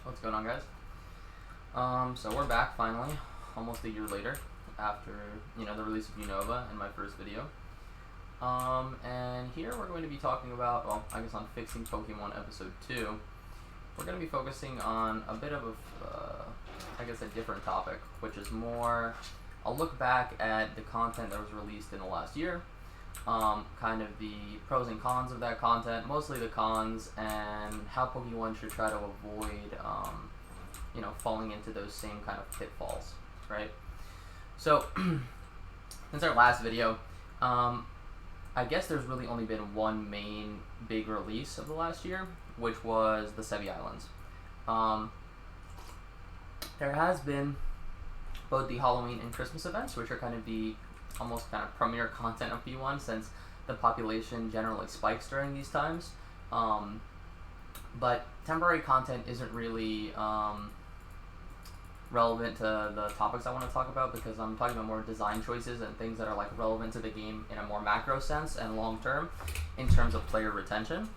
What's going on, guys? So we're back finally, almost a year later, after the release of Unova and my first video. And here we're going to be talking about, well, I guess on fixing PokeOne episode 2. We're going to be focusing on a bit of a different topic, which is more a look back at the content that was released in the last year. Kind of the pros and cons of that content, mostly the cons, and how PokeOne should try to avoid, falling into those same kind of pitfalls, right? So, since our last video, I guess there's really only been one main big release of the last year, which was the Sevi Islands. There has been both the Halloween and Christmas events, which are kind of the almost kind of premier content of P1 since the population generally spikes during these times. But temporary content isn't really relevant to the topics I want to talk about, because I'm talking about more design choices and things that are like relevant to the game in a more macro sense and long term in terms of player retention.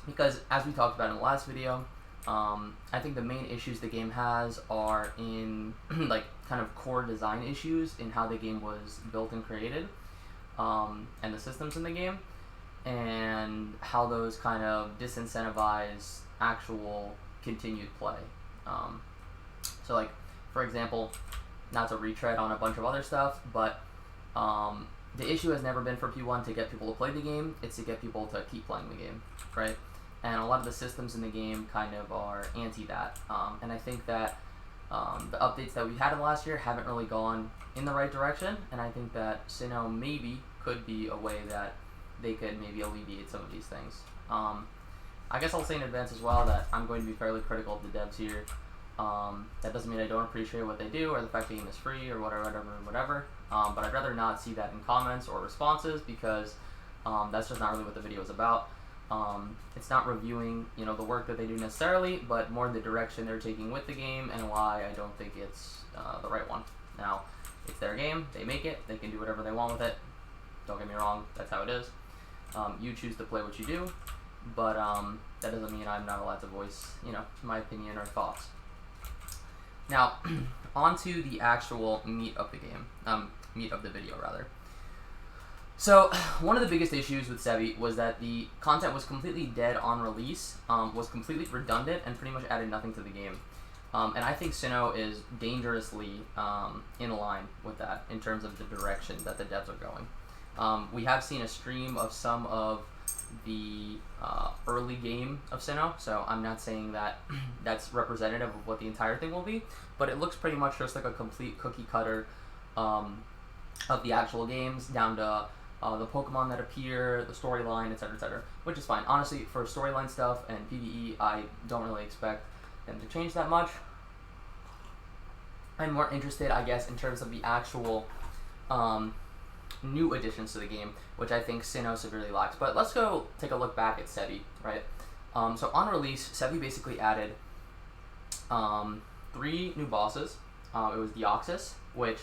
Because as we talked about in the last video, I think the main issues the game has are in like kind of core design issues in how the game was built and created, and the systems in the game, and how those kind of disincentivize actual continued play. So like, for example, not to retread on a bunch of other stuff, but the issue has never been for P1 to get people to play the game, it's to get people to keep playing the game, right? And a lot of the systems in the game kind of are anti that. And I think that the updates that we had in the last year haven't really gone in the right direction, and I think that Sinnoh maybe could be a way that they could maybe alleviate some of these things. I guess I'll say in advance as well that I'm going to be fairly critical of the devs here. That doesn't mean I don't appreciate what they do or the fact the game is free or whatever. But I'd rather not see that in comments or responses, because that's just not really what the video is about. It's not reviewing, the work that they do necessarily, but more the direction they're taking with the game and why I don't think it's the right one. Now, it's their game, they make it, they can do whatever they want with it. Don't get me wrong, that's how it is. You choose to play what you do, but that doesn't mean I'm not allowed to voice, my opinion or thoughts. Now, on to the actual meat of the game, meat of the video rather. So, one of the biggest issues with Sevi was that the content was completely dead on release, was completely redundant, and pretty much added nothing to the game. And I think Sinnoh is dangerously in line with that in terms of the direction that the devs are going. We have seen a stream of some of the early game of Sinnoh, so I'm not saying that that's representative of what the entire thing will be, but it looks pretty much just like a complete cookie cutter of the actual games, down to the Pokemon that appear, the storyline, etc., which is fine. Honestly, for storyline stuff and PvE, I don't really expect them to change that much. I'm more interested, I guess, in terms of the actual new additions to the game, which I think Sinnoh severely lacks. But let's go take a look back at Sevi, right? So on release, Sevi basically added 3 new bosses. It was Deoxys, which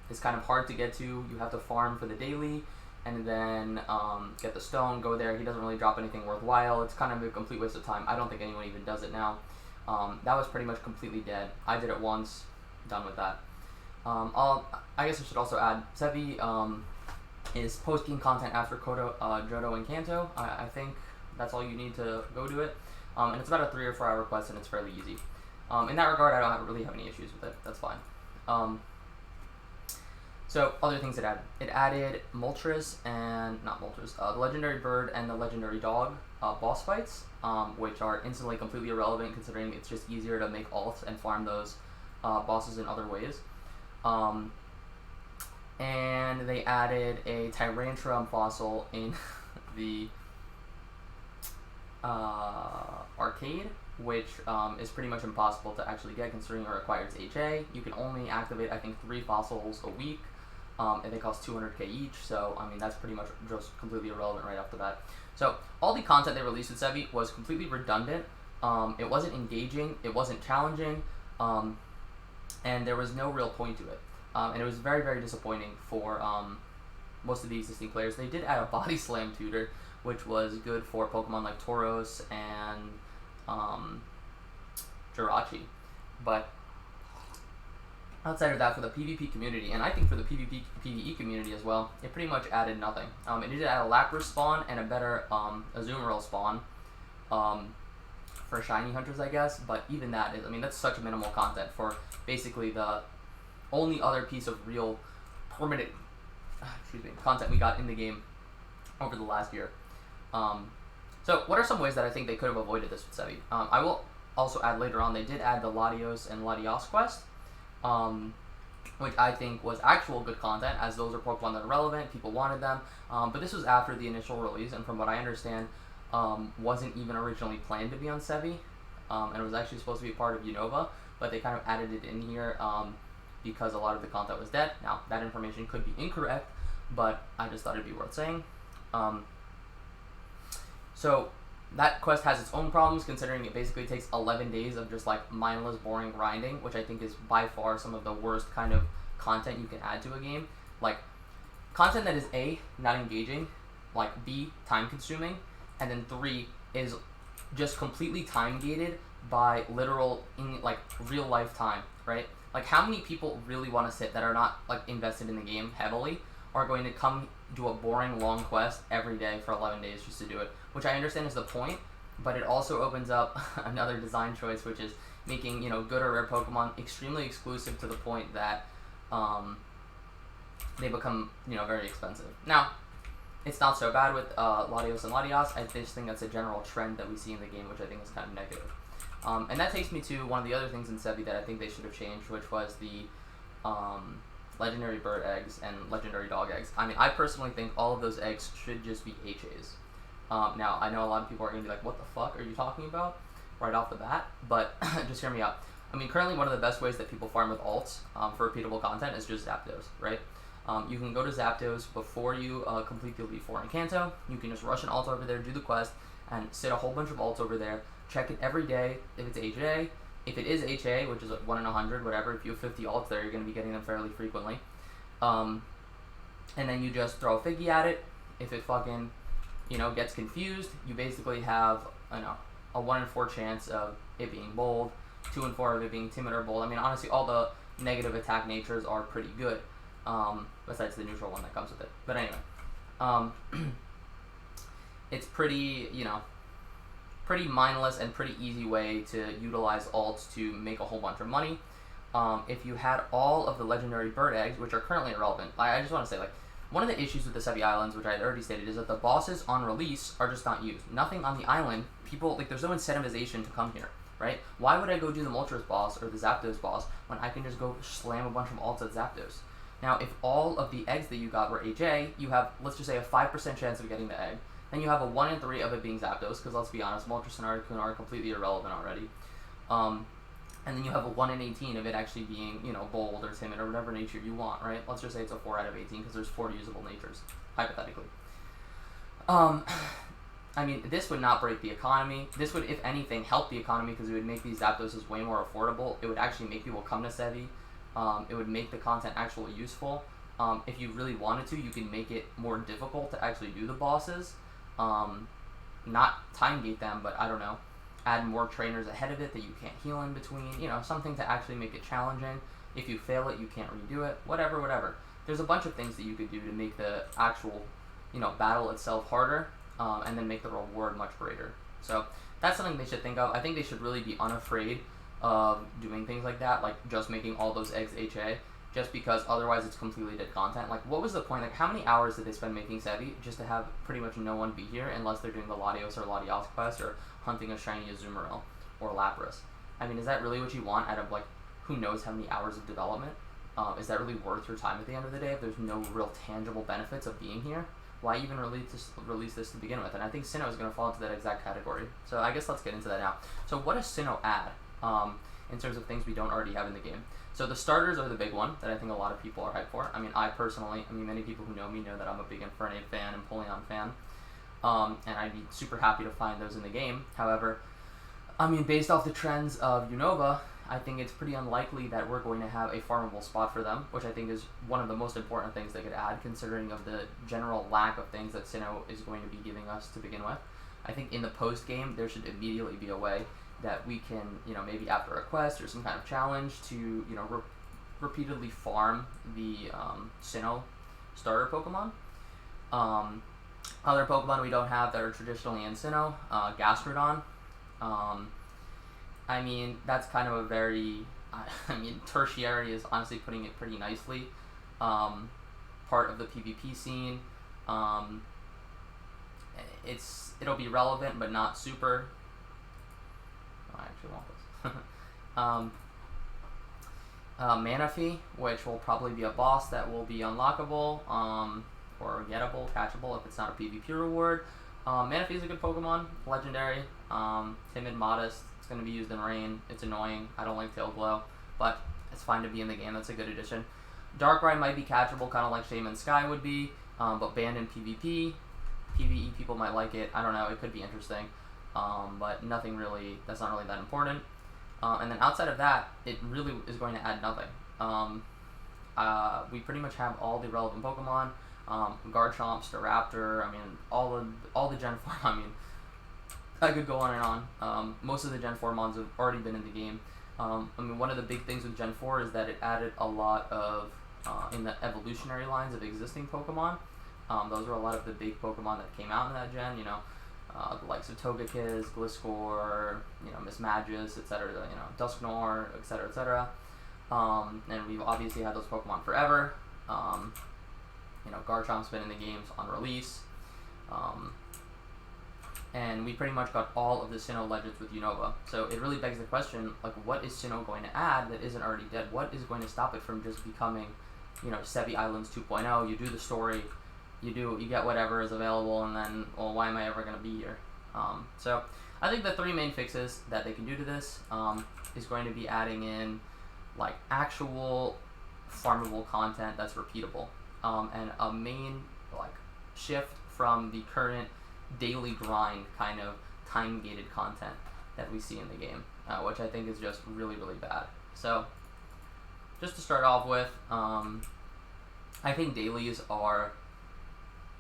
is kind of hard to get to. You have to farm for the daily, and then get the stone, go there. He doesn't really drop anything worthwhile. It's kind of a complete waste of time. I don't think anyone even does it now. That was pretty much completely dead. I did it once, done with that. I guess I should also add, Sevi is post-game content after Johto and Kanto. I think that's all you need to go do it. And it's about a 3 or 4 hour quest, and it's fairly easy. In that regard, I don't really have any issues with it. That's fine. So, other things it added. It added Moltres and, not Moltres, the Legendary Bird and the Legendary Dog boss fights, which are instantly completely irrelevant considering it's just easier to make alts and farm those bosses in other ways. And they added a Tyrantrum fossil in the arcade, which is pretty much impossible to actually get considering it requires HA. You can only activate, I think, 3 fossils a week, and they cost 200k each, so I mean that's pretty much just completely irrelevant right off the bat. So all the content they released with Sevi was completely redundant. It wasn't engaging, it wasn't challenging, and there was no real point to it. And it was very, very disappointing for most of the existing players. They did add a Body Slam tutor, which was good for Pokemon like Tauros and Jirachi. But outside of that, for the PvP community, and I think for the PvE community as well, it pretty much added nothing. It did add a Lapras spawn and a better Azumarill spawn for shiny hunters, I guess, but even that is, I mean, that's such minimal content for basically the only other piece of real permanent content we got in the game over the last year. So what are some ways that I think they could have avoided this with Sevi? I will also add later on, they did add the Latios and Latios quest, which I think was actual good content, as those are Pokemon that are relevant, people wanted them, but this was after the initial release, and from what I understand, wasn't even originally planned to be on Sevi, and it was actually supposed to be part of Unova, but they kind of added it in here because a lot of the content was dead. Now, that information could be incorrect, but I just thought it'd be worth saying. So that quest has its own problems, considering it basically takes 11 days of just like mindless, boring grinding, which I think is by far some of the worst kind of content you can add to a game. Like, content that is A, not engaging, like B, time consuming, and then 3 is just completely time gated by literal, like, real life time, right? Like, how many people really want to sit that are not like invested in the game heavily are going to come do a boring long quest every day for 11 days just to do it, which I understand is the point, but it also opens up another design choice, which is making, you know, good or rare Pokemon extremely exclusive to the point that they become, you know, very expensive. Now, it's not so bad with Latios and Latios. I just think that's a general trend that we see in the game, which I think is kind of negative. And that takes me to one of the other things in Sevi that I think they should have changed, which was the legendary bird eggs and legendary dog eggs. I mean, I personally think all of those eggs should just be HAs. Now, I know a lot of people are going to be like, what the fuck are you talking about? Right off the bat, but just hear me out. I mean, currently one of the best ways that people farm with alts for repeatable content is just Zapdos, right? You can go to Zapdos before you complete the Elite Four in Kanto. You can just rush an alt over there, do the quest, and sit a whole bunch of alts over there. Check it every day if it's HA. If it is HA, which is 1 in 100, whatever, if you have 50 alts there, you're going to be getting them fairly frequently. And then you just throw a Figgy at it. If it fucking, you know, gets confused, you basically have, I know, a 1 in 4 chance of it being bold, 2 in 4 of it being timid or bold. I mean, honestly, all the negative attack natures are pretty good, besides the neutral one that comes with it. But anyway, it's pretty, you know, pretty mindless and pretty easy way to utilize alts to make a whole bunch of money. If you had all of the legendary bird eggs, which are currently irrelevant, I just want to say, like, one of the issues with the Sevii Islands, which I had already stated, is that the bosses on release are just not used. Nothing on the island, people, like, there's no incentivization to come here, right? Why would I go do the Moltres boss or the Zapdos boss when I can just go slam a bunch of alts at Zapdos? Now, if all of the eggs that you got were HA, you have, let's just say, a 5% chance of getting the egg. Then you have a 1 in 3 of it being Zapdos, because let's be honest, Moltres and Articuno are completely irrelevant already. And then you have a 1 in 18 of it actually being, you know, bold or timid or whatever nature you want, right? Let's just say it's a 4 out of 18 because there's 4 usable natures, hypothetically. I mean, this would not break the economy. This would, if anything, help the economy because it would make these Zapdoses way more affordable. It would actually make people come to Sevi. It would make the content actually useful. If you really wanted to, you can make it more difficult to actually do the bosses. Not time gate them, but I don't know. Add more trainers ahead of it that you can't heal in between, you know, something to actually make it challenging. If you fail it, you can't redo it, whatever. There's a bunch of things that you could do to make the actual, you know, battle itself harder, and then make the reward much greater. So that's something they should think of. I think they should really be unafraid of doing things like that, like just making all those eggs HA, just because otherwise it's completely dead content. Like, what was the point? Like, how many hours did they spend making Sevi just to have pretty much no one be here unless they're doing the Latios or Latios quest or hunting a shiny Azumarill or Lapras? I mean, is that really what you want out of, like, who knows how many hours of development? Is that really worth your time at the end of the day if there's no real tangible benefits of being here? Why even release this to begin with? And I think Sinnoh is going to fall into that exact category. So I guess let's get into that now. So what does Sinnoh add in terms of things we don't already have in the game? So the starters are the big one that I think a lot of people are hyped for. I mean, many people who know me know that I'm a big Infernape fan and Polion fan. And I'd be super happy to find those in the game. However, I mean, based off the trends of Unova, I think it's pretty unlikely that we're going to have a farmable spot for them, which I think is one of the most important things they could add, considering of the general lack of things that Sinnoh is going to be giving us to begin with. I think in the post game there should immediately be a way that we can, maybe after a quest or some kind of challenge to, repeatedly farm the Sinnoh starter Pokemon. Other Pokemon we don't have that are traditionally in Sinnoh, Gastrodon. I mean, that's kind of a very, tertiary is honestly putting it pretty nicely. Part of the PvP scene. It'll be relevant, but not super. Oh, I actually want this. Manaphy, which will probably be a boss that will be unlockable, or gettable, catchable if it's not a PvP reward. Manaphy is a good Pokemon, legendary, timid, modest. It's going to be used in rain. It's annoying. I don't like Tail Glow, but it's fine to be in the game. That's a good addition. Darkrai might be catchable, kind of like Shaman Sky would be, but banned in PvP. PvE people might like it. I don't know. It could be interesting, but nothing really. That's not really that important. And then outside of that, it really is going to add nothing. We pretty much have all the relevant Pokemon. Garchomp, Staraptor. I mean, all the Gen 4. I mean, I could go on and on. Most of the Gen 4 mons have already been in the game. One of the big things with Gen 4 is that it added a lot of in the evolutionary lines of existing Pokemon. Those were a lot of the big Pokemon that came out in that gen, the likes of Togekiss, Gliscor, Mismagius, etc., Dusknoir, etc., etc. And we've obviously had those Pokemon forever. Garchomp's been in the games on release. And we pretty much got all of the Sinnoh legends with Unova. So it really begs the question, like, what is Sinnoh going to add that isn't already dead? What is going to stop it from just becoming, Sevii Islands 2.0? You do the story, you get whatever is available, and then, well, why am I ever going to be here? So I think the three main fixes that they can do to this is going to be adding in, like, actual farmable content that's repeatable, and a main, like, shift from the current daily grind kind of time-gated content that we see in the game, which I think is just really, really bad. So just to start off with, I think dailies are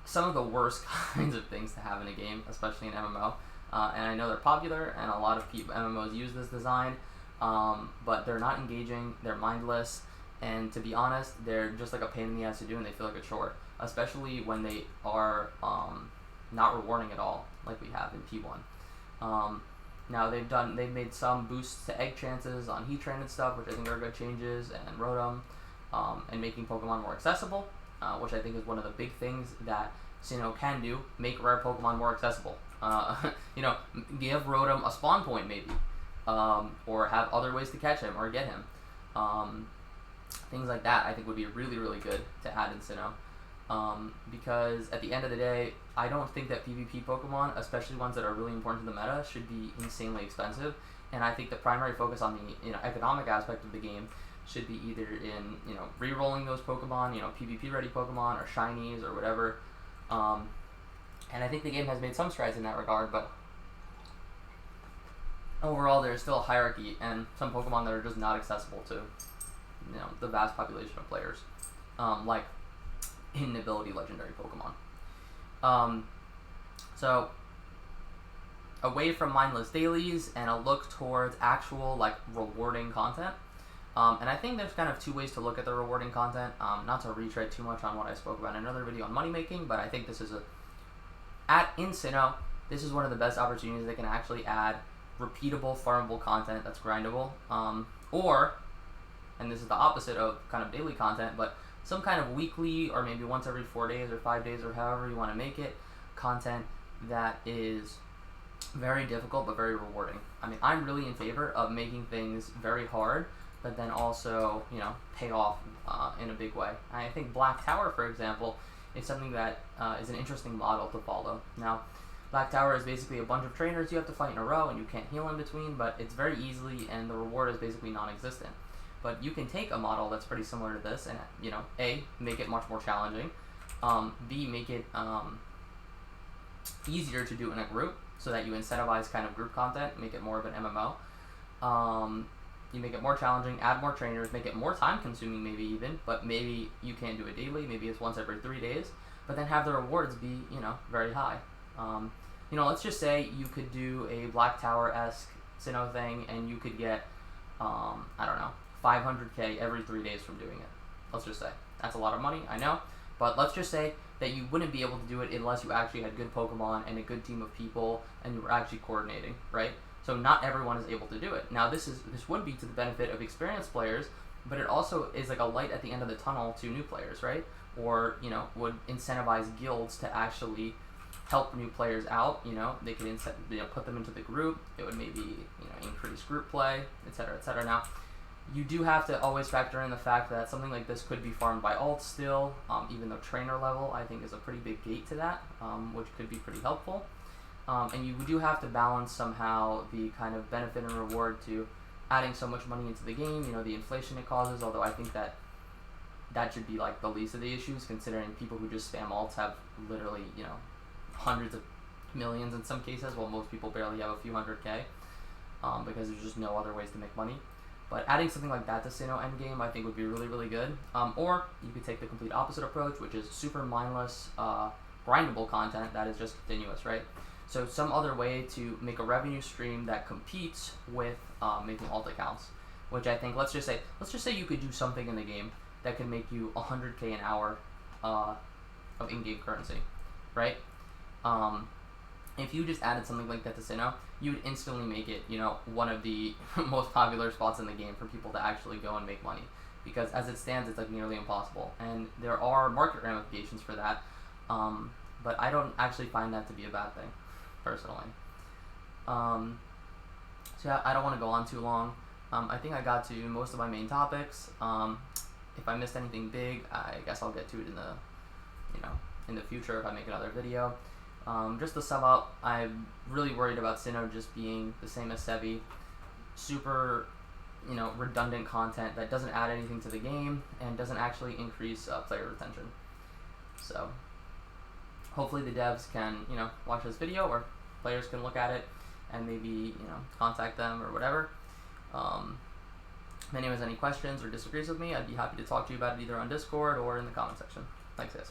some of the worst kinds of things to have in a game, especially in MMO. And I know they're popular, and a lot of MMOs use this design, but they're not engaging, they're mindless, and to be honest, they're just like a pain in the ass to do, and they feel like a chore, especially when they are not rewarding at all, like we have in P1. Now they've made some boosts to egg chances on Heatran and stuff, which I think are good changes, and Rotom, and making Pokemon more accessible, which I think is one of the big things that Sinnoh can do, make rare Pokemon more accessible. Give Rotom a spawn point maybe, or have other ways to catch him or get him. Things like that I think would be really, really good to add in Sinnoh. Because at the end of the day, I don't think that PvP Pokemon, especially ones that are really important to the meta, should be insanely expensive. And I think the primary focus on the economic aspect of the game should be either in re-rolling those Pokemon, PvP ready Pokemon or shinies or whatever. And I think the game has made some strides in that regard, but overall there's still a hierarchy and some Pokemon that are just not accessible to the vast population of players, like in-ability legendary Pokemon. So away from mindless dailies and a look towards actual, like, rewarding content. And I think there's kind of two ways to look at the rewarding content. Not to retread too much on what I spoke about in another video on money making, but I think this is in Sinnoh, this is one of the best opportunities they can actually add repeatable, farmable content that's grindable, and this is the opposite of kind of daily content, but some kind of weekly or maybe once every 4 days or 5 days or however you want to make it, content that is very difficult but very rewarding. I mean, I'm really in favor of making things very hard, but then also, pay off in a big way. I think Black Tower, for example, is something that is an interesting model to follow. Now, Black Tower is basically a bunch of trainers you have to fight in a row, and you can't heal in between, but it's very easily, and the reward is basically non-existent. But you can take a model that's pretty similar to this and, A, make it much more challenging, B, make it easier to do in a group so that you incentivize kind of group content, make it more of an MMO. You make it more challenging, add more trainers, make it more time consuming maybe even, but maybe you can't do it daily, maybe it's once every 3 days, but then have the rewards be, very high. let's just say you could do a Black Tower-esque Sinnoh thing, and you could get, I don't know, 500k every 3 days from doing it. Let's just say. That's a lot of money, I know, but let's just say that you wouldn't be able to do it unless you actually had good Pokemon and a good team of people, and you were actually coordinating, right? So not everyone is able to do it. Now this would be to the benefit of experienced players, but it also is like a light at the end of the tunnel to new players, right? Or, would incentivize guilds to actually help new players out. They could put them into the group. It would maybe increase group play, etc., etc. Now, you do have to always factor in the fact that something like this could be farmed by alts still, even though trainer level I think is a pretty big gate to that, which could be pretty helpful. And you do have to balance somehow the kind of benefit and reward to adding so much money into the game, the inflation it causes, although I think that should be like the least of the issues, considering people who just spam alts have literally, hundreds of millions in some cases, while most people barely have a few 100k, because there's just no other ways to make money. But adding something like that to Sinnoh endgame I think would be really, really good. Or you could take the complete opposite approach, which is super mindless, grindable content that is just continuous, right? So some other way to make a revenue stream that competes with making alt accounts, which I think, let's just say you could do something in the game that could make you 100k an hour of in-game currency, right? If you just added something like that to Sinnoh, you would instantly make it, one of the most popular spots in the game for people to actually go and make money. Because as it stands, it's like nearly impossible. And there are market ramifications for that, but I don't actually find that to be a bad thing, personally. So yeah, I don't want to go on too long. I think I got to most of my main topics. If I missed anything big, I guess I'll get to it in the future if I make another video. Just to sum up, I'm really worried about Sinnoh just being the same as Sevi. Super, redundant content that doesn't add anything to the game and doesn't actually increase player retention. So, hopefully the devs can, watch this video, or players can look at it and maybe, contact them or whatever. If anyone has any questions or disagrees with me, I'd be happy to talk to you about it either on Discord or in the comment section. Thanks, guys.